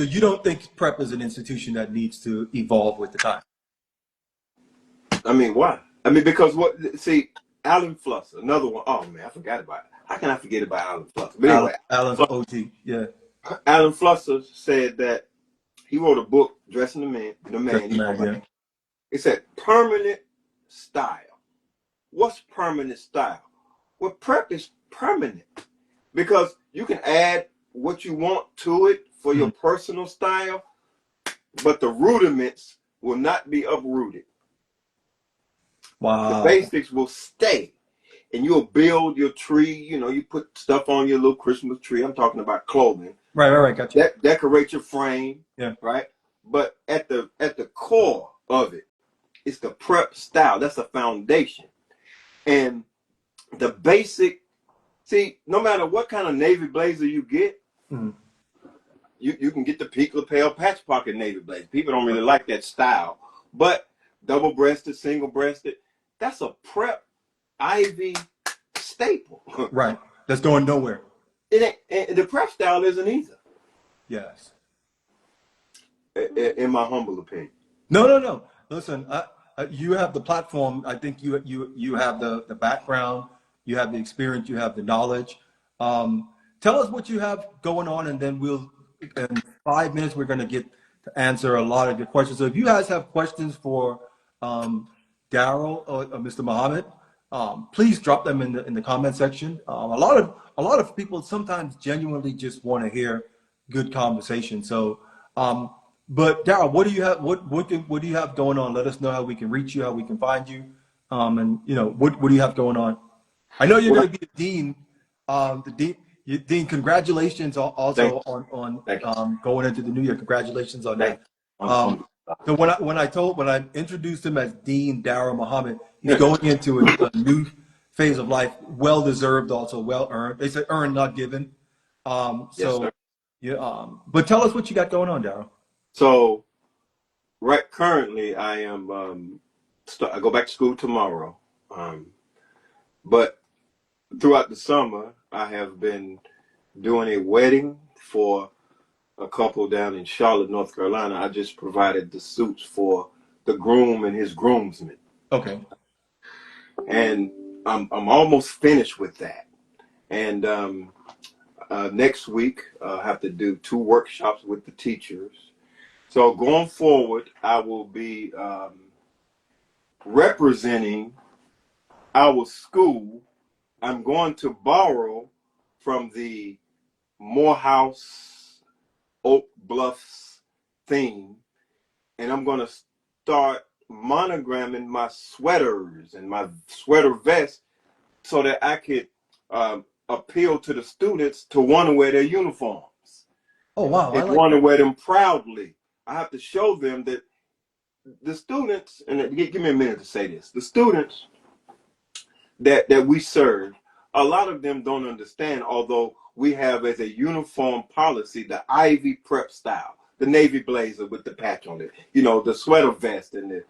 you don't think prep is an institution that needs to evolve with the time? I mean, why? I mean, because Alan Flusser, another one. Oh man, I forgot about it. How can I forget about Alan Flusser? But anyway, Alan's OG, yeah. Alan Flusser said that he wrote a book, Dressing the Man. It said permanent style. What's permanent style? Well, prep is permanent because you can add what you want to it for your personal style, but the rudiments will not be uprooted. Wow. The basics will stay, and you'll build your tree. You know, you put stuff on your little Christmas tree. I'm talking about clothing. Right. Gotcha. Decorate your frame. Yeah. Right. But at the core of it, it's the prep style. That's a foundation, and the basic. See, no matter what kind of navy blazer you get, you can get the peak lapel patch pocket navy blazer. People don't really like that style, but double-breasted, single-breasted, that's a prep Ivy staple. Right. That's going nowhere. It ain't, and the prep style isn't either. Yes. In my humble opinion. No. Listen, you have the platform. I think you have the background, you have the experience, you have the knowledge. Tell us what you have going on, and then in 5 minutes, we're going to get to answer a lot of your questions. So if you guys have questions for Darryl or Mr. Muhammad, please drop them in the comment section. A lot of people sometimes genuinely just want to hear good conversation. So, but Darryl, what do you have? What do you have going on? Let us know how we can reach you, how we can find you, and you know what do you have going on? I know you're going to be the dean. Dean, congratulations also on going into the new year. Congratulations on that. So when I introduced him as Dean Darryl Muhammad, he's going into a new phase of life, well deserved, also well earned. They say earned, not given. Yes, So sir. yeah. But tell us what you got going on, Darryl. So right currently, I am I go back to school tomorrow, but throughout the summer, I have been doing a wedding for a couple down in Charlotte, North Carolina. I just provided the suits for the groom and his groomsmen, Okay. and I'm almost finished with that. And next week, I have to do 2 workshops with the teachers. So going forward, I will be representing our school. I'm going to borrow from the Morehouse Oak Bluffs theme, and I'm going to start monogramming my sweaters and my sweater vest so that I could appeal to the students to want to wear their uniforms Oh wow, I and like want to that. wear them proudly. I have to show them that the students, and give me a minute to say this, the students that we serve, a lot of them don't understand, although we have as a uniform policy the Ivy prep style, the navy blazer with the patch on it, the sweater vest and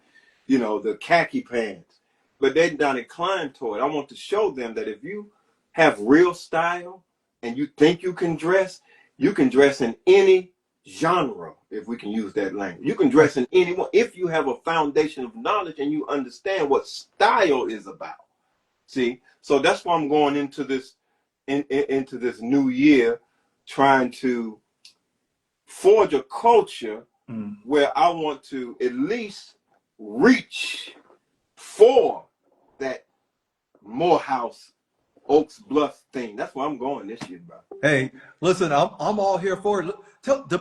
the khaki pants. But they're not inclined toward it. I want to show them that if you have real style and you think you can dress in any genre, if we can use that language. You can Right. dress in anyone if you have a foundation of knowledge and you understand what style is about. See, so that's why I'm going into this into this new year, trying to forge a culture Mm. where I want to at least reach for that Morehouse Oaks Bluff thing. That's where I'm going this year, bro. Hey, listen, I'm all here for it. Do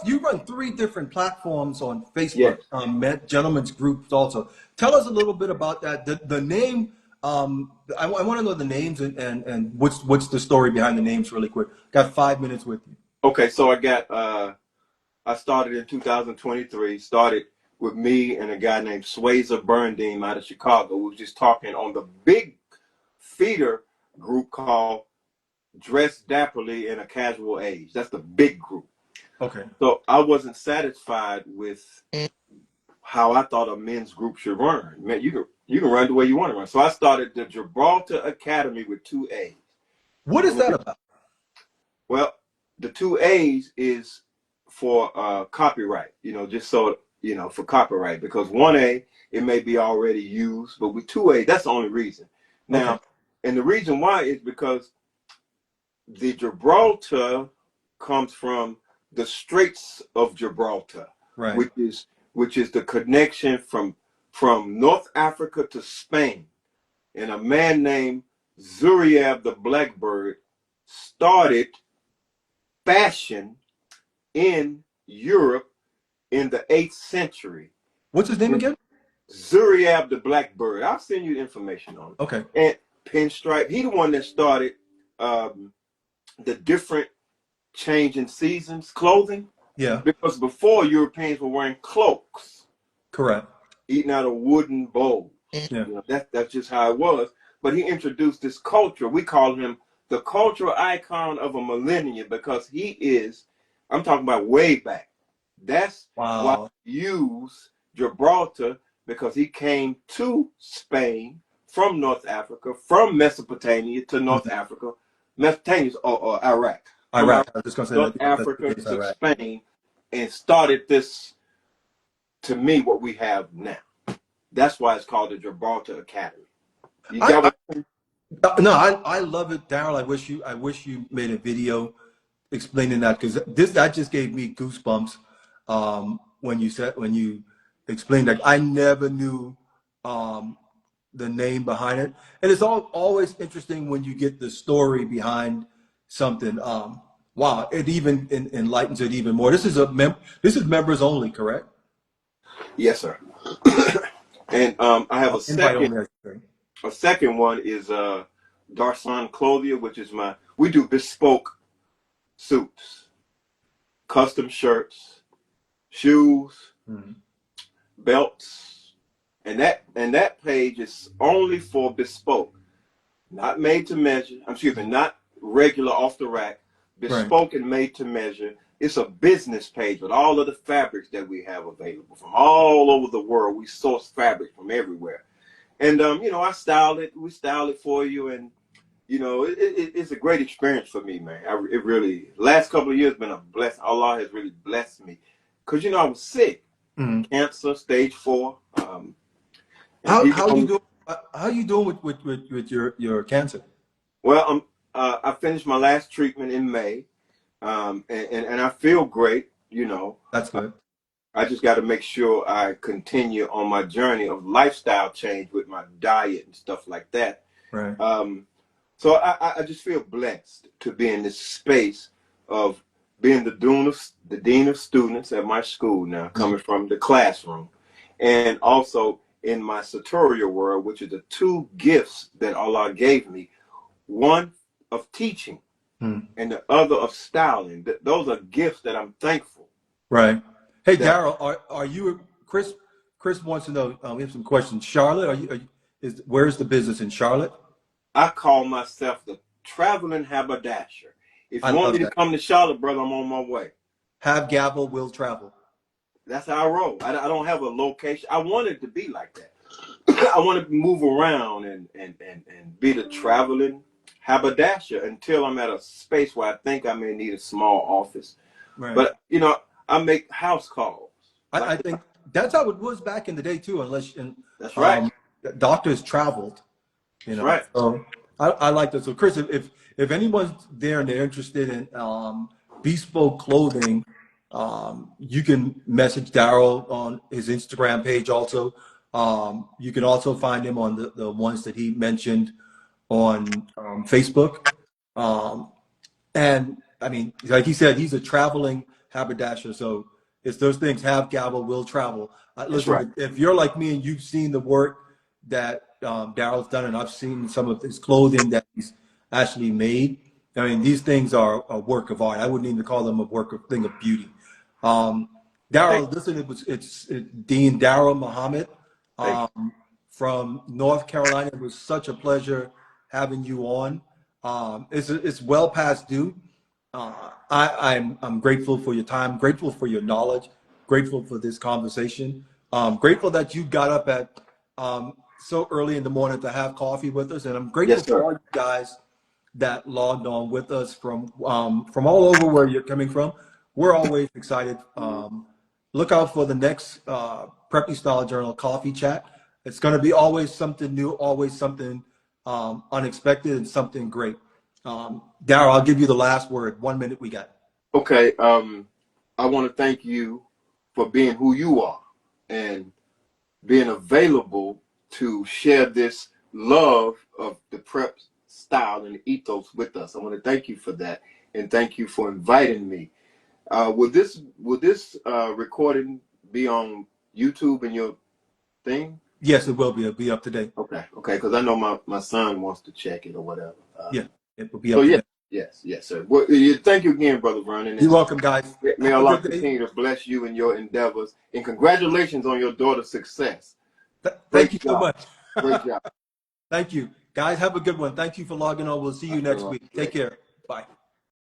you run 3 different platforms on Facebook, Yes. gentlemen's groups also. Tell us a little bit about that. The name, I want to know the names and what's the story behind the names really quick. Got 5 minutes with you. Okay, so I started in 2023. Started with me and a guy named Swazer Burndeem out of Chicago. We was just talking on the big feeder group called Dress Dapperly in a Casual Age. That's the big group. Okay. So I wasn't satisfied with how I thought a men's group should run. Man, you can run the way you want to run. So I started the Gibraltar Academy with 2 A's. What is that about? Well, the 2 A's is for copyright, just so, for copyright, because 1 A, it may be already used, but with 2 A, that's the only reason. Okay. Now, and the reason why is because the Gibraltar comes from the Straits of Gibraltar, Right. which is the connection from North Africa to Spain. And a man named Zuriab the Blackbird started fashion in Europe in the 8th century. What's his name again? Zuriab the Blackbird. I'll send you information on it. Okay. And Pinstripe. He the one that started the different change in seasons clothing. Yeah. Because before Europeans were wearing cloaks, Correct. eating out of wooden bowls. Yeah. That's just how it was. But he introduced this culture. We call him the cultural icon of a millennium because he is, I'm talking about way back. That's why Wow. we use Gibraltar, because he came to Spain from North Africa, from Mesopotamia to North Africa, Mesopotamia or Iraq, from Iraq. I was just gonna say North that. Africa It's to Iraq. Spain, and started this, to me, what we have now. That's why it's called the Gibraltar Academy. You got I, what? No, I love it, Darryl. I wish you made a video explaining that because that just gave me goosebumps when you explained that. I never knew um, the name behind it, and it's always interesting when you get the story behind something. Wow, it even enlightens it even more. This is members only, correct? Yes, sir. And I have Invite only, I should say. a second one is Darsan Clothier, which is we do bespoke suits, custom shirts, shoes, Mhm. belts, and that page is only for bespoke, not made to measure. Excuse me, not regular off the rack, bespoke and made to measure. It's a business page with all of the fabrics that we have available from all over the world. We source fabric from everywhere, and you know, I style it. We style it for you, and you know, it's a great experience for me, man. It really, last couple of years been a blessing. Allah has really blessed me, cause you know I was sick, cancer, stage 4. How you doing? How you doing with your cancer? Well, I finished my last treatment in May, and I feel great. You know, That's good. I just got to make sure I continue on my journey of lifestyle change with my diet and stuff like that. Right. So I just feel blessed to be in this space of being the dean of students at my school now, coming from the classroom, and also in my satorial world, which are the 2 gifts that Allah gave me, one of teaching and the other of styling. Those are gifts that I'm thankful. Right. Hey, Darryl, are you Chris? Chris wants to know. We have some questions. Charlotte, where's the business in Charlotte? I call myself the traveling haberdasher. If you want me to come to Charlotte, brother, I'm on my way. Have gavel, will travel. That's how I roll. I don't have a location. I want it to be like that. I want to move around and be the traveling haberdasher until I'm at a space where I think I may need a small office. Right. But, you know, I make house calls. I think that's how it was back in the day, too, that's right. Doctors traveled. You know, that's right. So I like that. So, Chris, if anyone's there and they're interested in bespoke clothing, you can message Darryl on his Instagram page also. You can also find him on the ones that he mentioned on Facebook. And I mean, like he said, he's a traveling haberdasher. So it's those things: have gavel, will travel. Listen, right. If you're like me and you've seen the work that Darryl's done, and I've seen some of his clothing that he's actually made. I mean, these things are a work of art. I wouldn't even call them a thing of beauty. Darryl, listen, it's Dean Darryl Muhammad from North Carolina. It was such a pleasure having you on. It's well past due. I'm grateful for your time, grateful for your knowledge, grateful for this conversation. Grateful that you got up at so early in the morning to have coffee with us, and I'm grateful for all you guys that logged on with us from all over where you're coming from. We're always excited. Look out for the next Preppy Style Journal coffee chat. It's going to be always something new, always something unexpected, and something great. Darryl, I'll give you the last word. 1 minute we got. Okay. I want to thank you for being who you are and being available to share this love of the prep style and the ethos with us. I want to thank you for that, and thank you for inviting me. Will this recording be on YouTube and your thing? Yes, it will be. It'll be up to date. Okay, because I know my son wants to check it or whatever. Yeah, it will be up to date. Yes, sir. Well, thank you again, Brother Vernon. You're welcome, guys. May Allah continue to bless you in your endeavors, and congratulations on your daughter's success. Thank you so much. Great job. Thank you. Guys, have a good one. Thank you for logging on. We'll see you next week. Take care. Bye.